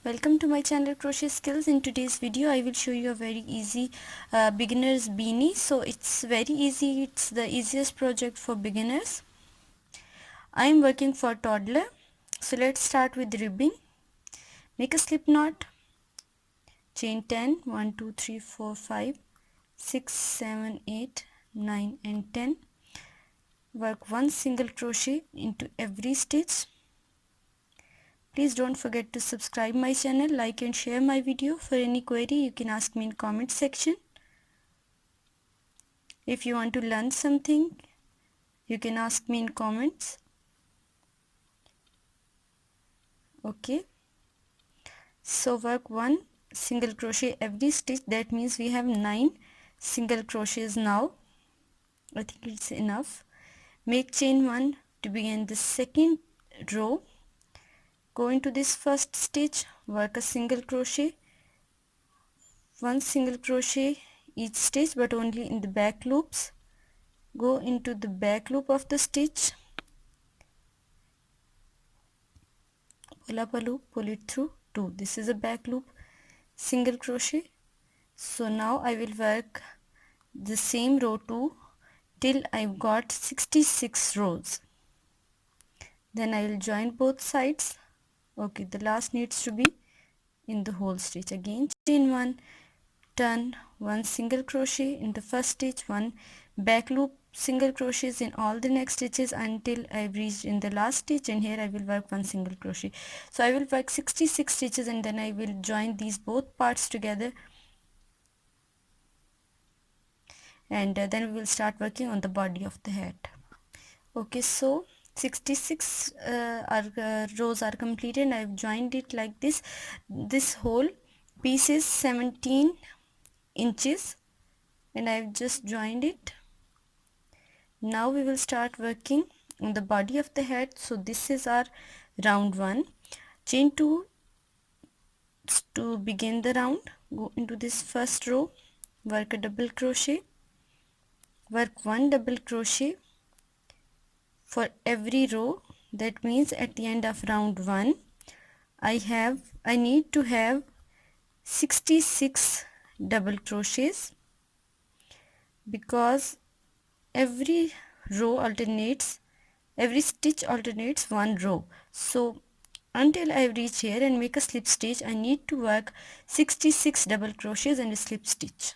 Welcome to my channel Crochet Skills. In today's video I will show you a very easy beginner's beanie. So it's very easy, it's the easiest project for beginners. I am working for toddler. So let's start with ribbing. Make a slip knot, chain 10, 1, 2, 3, 4, 5, 6, 7, 8, 9 and 10. Work one single crochet into every stitch. Please don't forget to subscribe my channel, like and share my video. For any query you can ask me in comment section. If you want to learn something you can ask me in comments. Okay, so work one single crochet every stitch. That means we have 9 single crochets now. I think it's enough. Make chain 1 to begin the second row. Go into this first stitch, work a single crochet, one single crochet each stitch but only in the back loops. Go into the back loop of the stitch, pull up a loop, pull it through 2. This is a back loop, single crochet. So now I will work the same row 2 till I've got 66 rows. Then I will join both sides. Okay, the last needs to be in the whole stitch. Again chain 1, turn, one single crochet in the first stitch, one back loop, single crochets in all the next stitches until I've reached in the last stitch, and here I will work one single crochet. So I will work 66 stitches and then I will join these both parts together, and then we will start working on the body of the hat. Okay, so 66 rows are completed and I've joined it like this. This whole piece is 17 inches and I've just joined it. Now we will start working on the body of the hat. So this is our round 1. Chain 2 to begin the round. Go into this first row, work a double crochet, work one double crochet for every row. That means at the end of round 1 I need to have 66 double crochets, because every stitch alternates one row. So until I reach here and make a slip stitch, I need to work 66 double crochets and a slip stitch.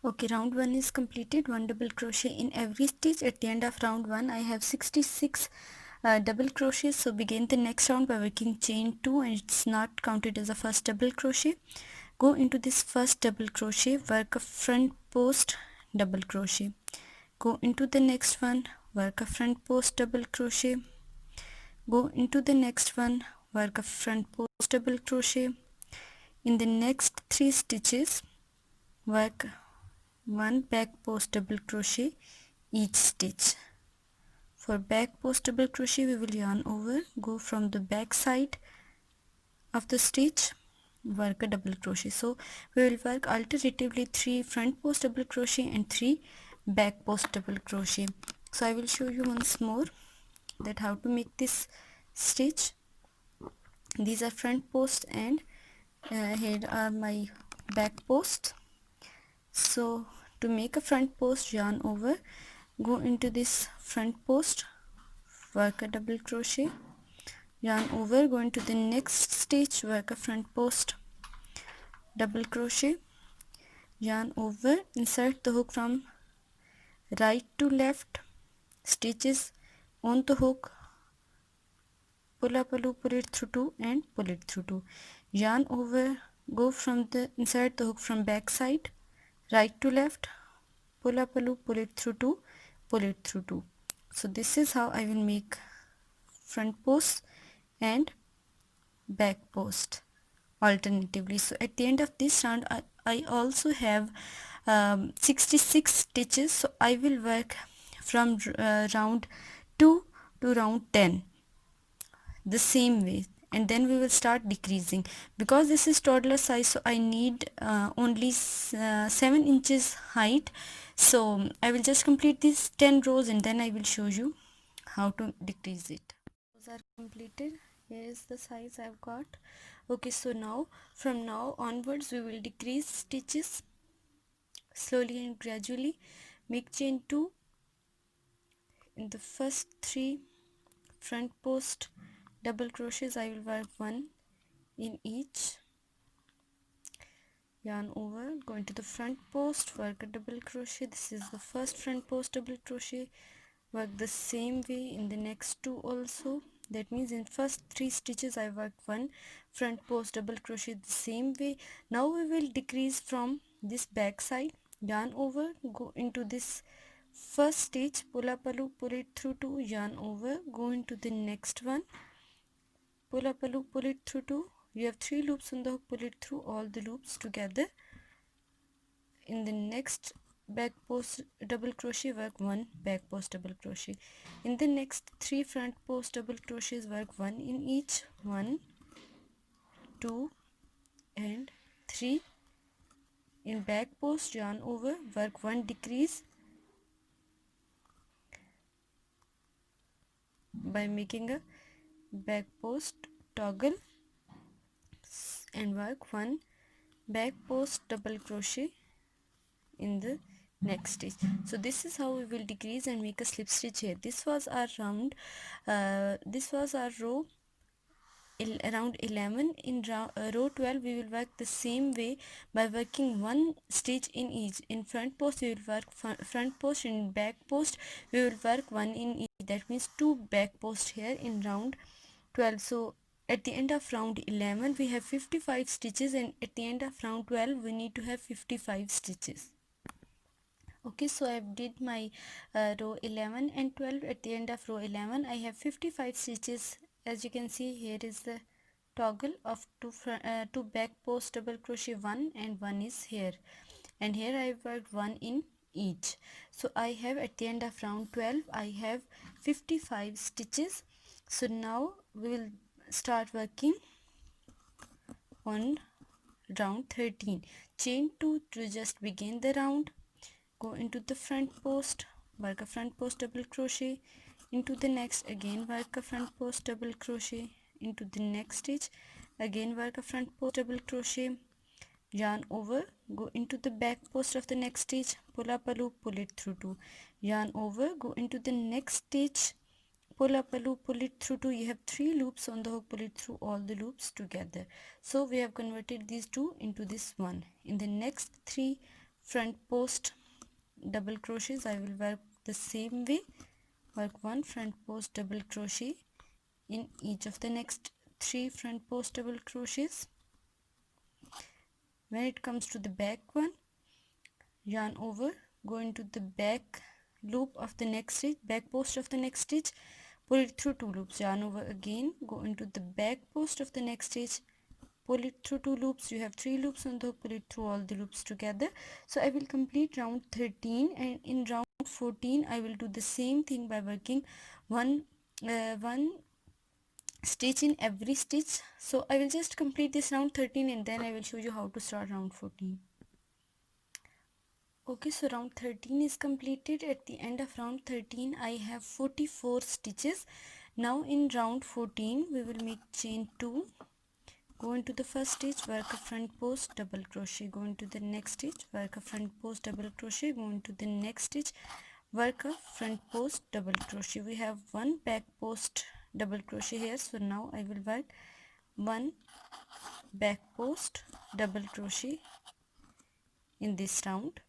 Okay, round 1 is completed. One double crochet in every stitch. At the end of round 1 I have 66 double crochets. So begin the next round by working chain 2 and it's not counted as a first double crochet. Go into this first double crochet, work a front post double crochet. Go into the next one, work a front post double crochet. Go into the next one, work a front post double crochet. In the next 3 stitches work one back post double crochet each stitch. For back post double crochet we will yarn over, go from the back side of the stitch, work a double crochet. So we will work alternatively 3 front post double crochet and 3 back post double crochet. So I will show you once more that how to make this stitch. These are front post and here are my back post. So to make a front post, yarn over, go into this front post, work a double crochet, yarn over, go into the next stitch, work a front post double crochet, yarn over, insert the hook from right to left, stitches on the hook, pull up a loop, pull it through 2 and pull it through 2, yarn over, go from the insert the hook from back side, right to left, pull up a loop, pull it through 2, pull it through 2. So this is how I will make front post and back post alternatively. So at the end of this round I also have 66 stitches. So I will work from round 2 to round 10 the same way, and then we will start decreasing. Because this is toddler size, so I need only 7 inches height. So I will just complete these 10 rows and then I will show you how to decrease it. Rows are completed. Here is the size I've got. Okay, so now from now onwards we will decrease stitches slowly and gradually. Make chain 2 in the first 3 front post double crochets. I will work 1 in each, yarn over, go into the front post, work a double crochet. This is the first front post double crochet. Work the same way in the next 2 also. That means in first 3 stitches I worked 1 front post double crochet the same way. Now we will decrease from this back side, yarn over, go into this first stitch, pull up a loop, pull it through 2, yarn over, go into the next one, pull up a loop, pull it through 2. You have 3 loops on the hook, pull it through all the loops together. In the next back post double crochet, work 1 back post double crochet. In the next 3 front post double crochets, work 1 in each, 1, 2 and 3. In back post, yarn over, work 1 decrease by making a back post toggle and work 1 back post double crochet in the next stitch. So this is how we will decrease and make a slip stitch here. This was our round, this was our row around 11. In row 12 we will work the same way by working 1 stitch in each. In front post we will work front post, in back post we will work 1 in each. That means 2 back post here in round 12. So at the end of round 11 we have 55 stitches, and at the end of round 12 we need to have 55 stitches. Okay, so I did my row 11 and 12. At the end of row 11 I have 55 stitches. As you can see, here is the toggle of two back post double crochet, 1 and 1 is here, and here I worked 1 in each. So I have, at the end of round 12 I have 55 stitches. So now we will start working on round 13. Chain 2 to just begin the round. Go into the front post, work a front post double crochet, into the next, again work a front post double crochet, into the next stitch, again work a front post double crochet, yarn over, go into the back post of the next stitch, pull up a loop, pull it through 2, yarn over, go into the next stitch, pull up a loop, pull it through 2. You have 3 loops on the hook, pull it through all the loops together. So we have converted these 2 into this one. In the next 3 front post double crochets I will work the same way, work 1 front post double crochet in each of the next 3 front post double crochets. When it comes to the back one, yarn over, go into the back loop of the next stitch, back post of the next stitch, pull it through 2 loops, yarn over again, go into the back post of the next stitch, pull it through 2 loops. You have 3 loops on the hook, pull it through all the loops together. So I will complete round 13, and in round 14 I will do the same thing by working one stitch in every stitch. So I will just complete this round 13 and then I will show you how to start round 14. Okay, so round 13 is completed. At the end of round 13 I have 44 stitches. Now in round 14 we will make chain 2, go into the first stitch, work a front post double crochet, go into the next stitch, work a front post double crochet, go into the next stitch, work a front post double crochet. We have 1 back post double crochet here, so now I will work 1 back post double crochet in this round.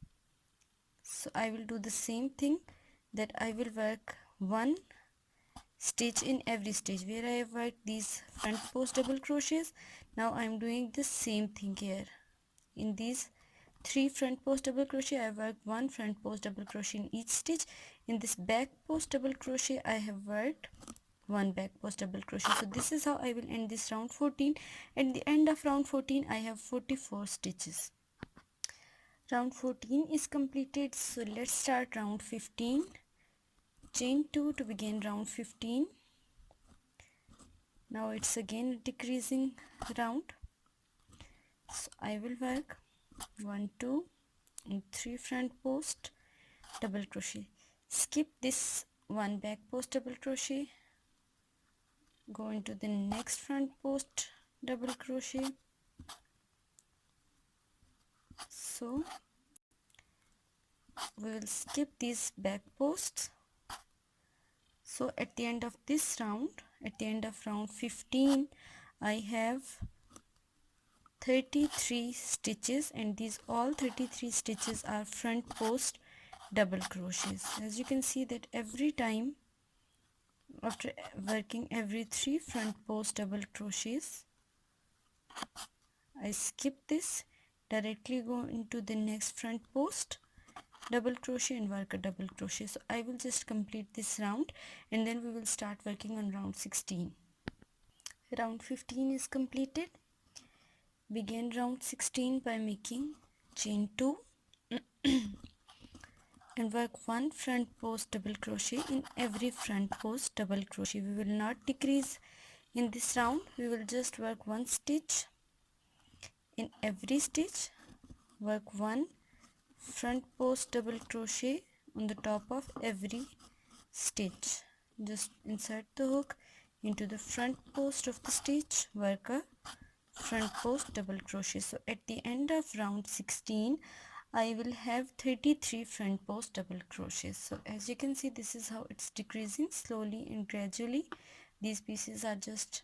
So I will do the same thing, that I will work 1 stitch in every stitch where I have worked these front post double crochets. Now I am doing the same thing here. In these 3 front post double crochet I have worked 1 front post double crochet in each stitch. In this back post double crochet I have worked 1 back post double crochet. So this is how I will end this round 14. At the end of round 14 I have 44 stitches. Round 14 is completed. So let's start round 15. Chain 2 to begin round 15. Now it's again a decreasing round. So I will work 1 2 and 3 front post double crochet, skip this 1 back post double crochet, go into the next front post double crochet. So we will skip these back posts. So at the end of this round, at the end of round 15, I have 33 stitches, and these all 33 stitches are front post double crochets. As you can see that every time after working every 3 front post double crochets, I skip this, directly go into the next front post double crochet and work a double crochet. So I will just complete this round and then we will start working on round 16. Round 15 is completed. Begin round 16 by making chain 2 and work 1 front post double crochet in every front post double crochet. We will not decrease in this round. We will just work 1 stitch in every stitch. Work 1 front post double crochet on the top of every stitch. Just insert the hook into the front post of the stitch, work a front post double crochet. So at the end of round 16 I will have 33 front post double crochets. So as you can see, this is how it's decreasing slowly and gradually. These pieces are just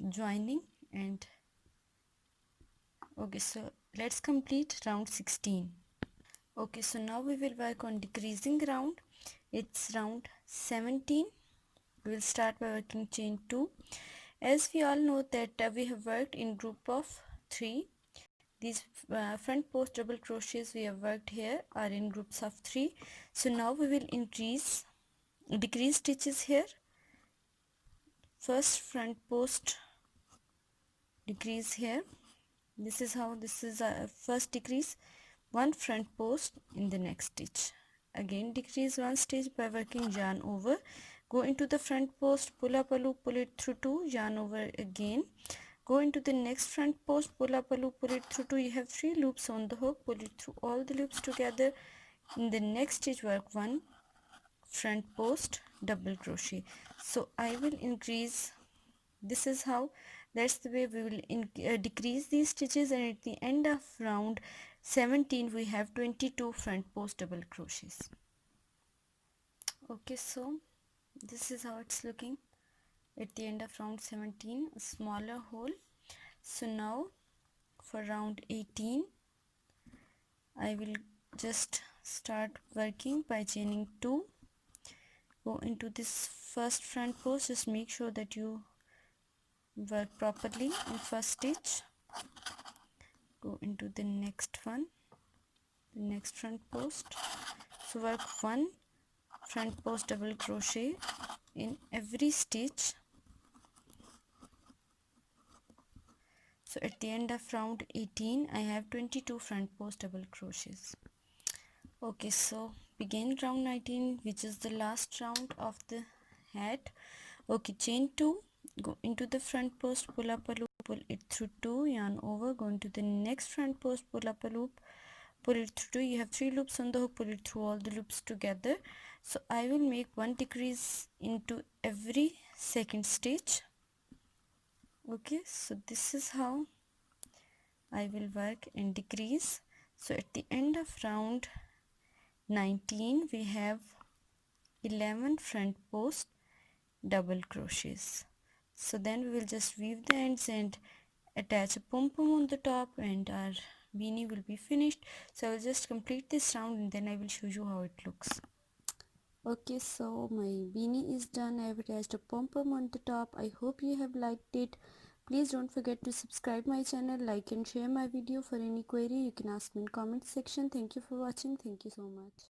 joining. And okay, so let's complete round 16. Okay, so now we will work on decreasing round. It's round 17. We will start by working chain 2. As we all know that we have worked in group of 3. These front post double crochets we have worked here are in groups of 3. So now we will decrease stitches here. First front post decrease here. This is how this is a first decrease. 1 front post in the next stitch. Again decrease 1 stitch by working yarn over. Go into the front post, pull up a loop, pull it through 2, yarn over again. Go into the next front post, pull up a loop, pull it through 2. You have 3 loops on the hook, pull it through all the loops together. In the next stitch work 1 front post double crochet. So I will increase, this is how, that's the way we will decrease these stitches, and at the end of round 17 we have 22 front post double crochets. Okay, so this is how it's looking at the end of round 17, a smaller hole. So now for round 18 I will just start working by chaining 2. Go into this first front post, just make sure that you work properly in first stitch. Go into the next one, the next front post. So work 1 front post double crochet in every stitch. So at the end of round 18 I have 22 front post double crochets. Okay, so begin round 19, which is the last round of the hat. Okay, chain 2, go into the front post, pull up a loop, pull it through 2, yarn over, go into the next front post, pull up a loop, pull it through 2. You have 3 loops on the hook, pull it through all the loops together. So I will make 1 decrease into every second stitch. Okay, so this is how I will work and decrease. So at the end of round 19 we have 11 front post double crochets. So then we will just weave the ends and attach a pom-pom on the top, and our beanie will be finished. So I will just complete this round and then I will show you how it looks. Okay, so my beanie is done. I have attached a pom-pom on the top. I hope you have liked it. Please don't forget to subscribe my channel, like and share my video. For any query you can ask me in comment section. Thank you for watching. Thank you so much.